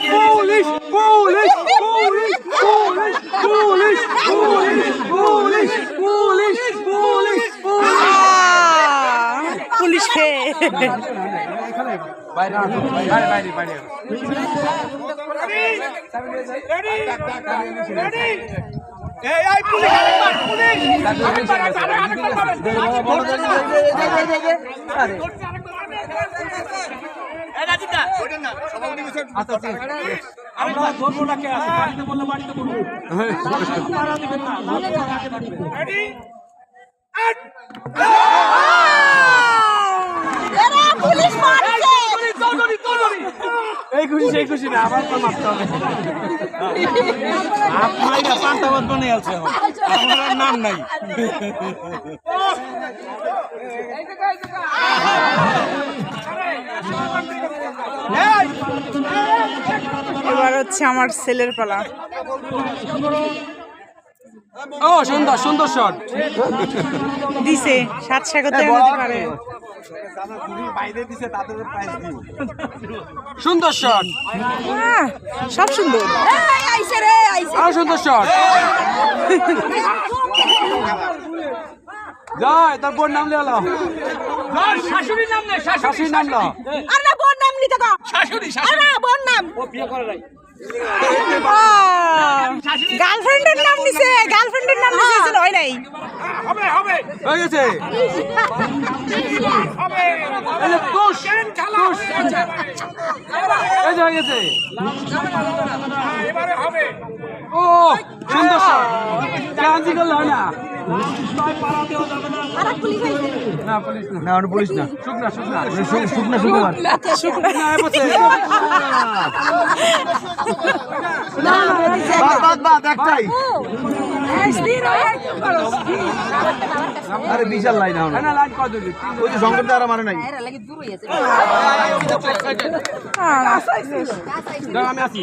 Police! Police! Police! Police! Police! Police! Police! Police! Police! Police হে বাইরে বাইরে বাইরে এই আই পুলিশ পুলিশ আরে আমরা ধরবো না কে আছে বাড়িতে বললে বাড়িতে বলবো মারা দিবেন না রেডি এরা পুলিশ মারছে এই খুশি না আবার তো মারতে হবে আপনাই না পান্তাবাদ বানিয়ে আছে আমার নাম নাই এবার হচ্ছে আমার ছেলের পালা। ও সুন্দর সুন্দর শট দিছে 7 স্বাগতে হতে পারে। সুন্দর শট সব সুন্দর। আইছে রে আইছে আর সুন্দর শট জয় তোর বোন নাম লেলো শাশুড়ির নাম নে শাশুড়ির নাম লো আর না বোন নাম নিতে গো শাশুড়ি শাশুড়ি না বোন নাম ও বিয়ে করে নাই গার্লফ্রেন্ডের নাম নিছে গার্লফ্রেন্ডের নাম নিছে হয় নাই হবে হবে হয়ে গেছে হবে এই যে পুশ পুশ এই যে হয়ে গেছে এবারে হবে ও সুন্দর শট কাঞ্জি করল না আর পুলিশ আইছে না পুলিশ না না পুলিশ না শুকনা শুকনা শুকনা না বসে বাদ একটাই আরে বিশাল লাইন না লাইন কত দিবি ওই যে সংকট দ্বারা মানে নাই এরা লাগি দূর হইছে আমি আসি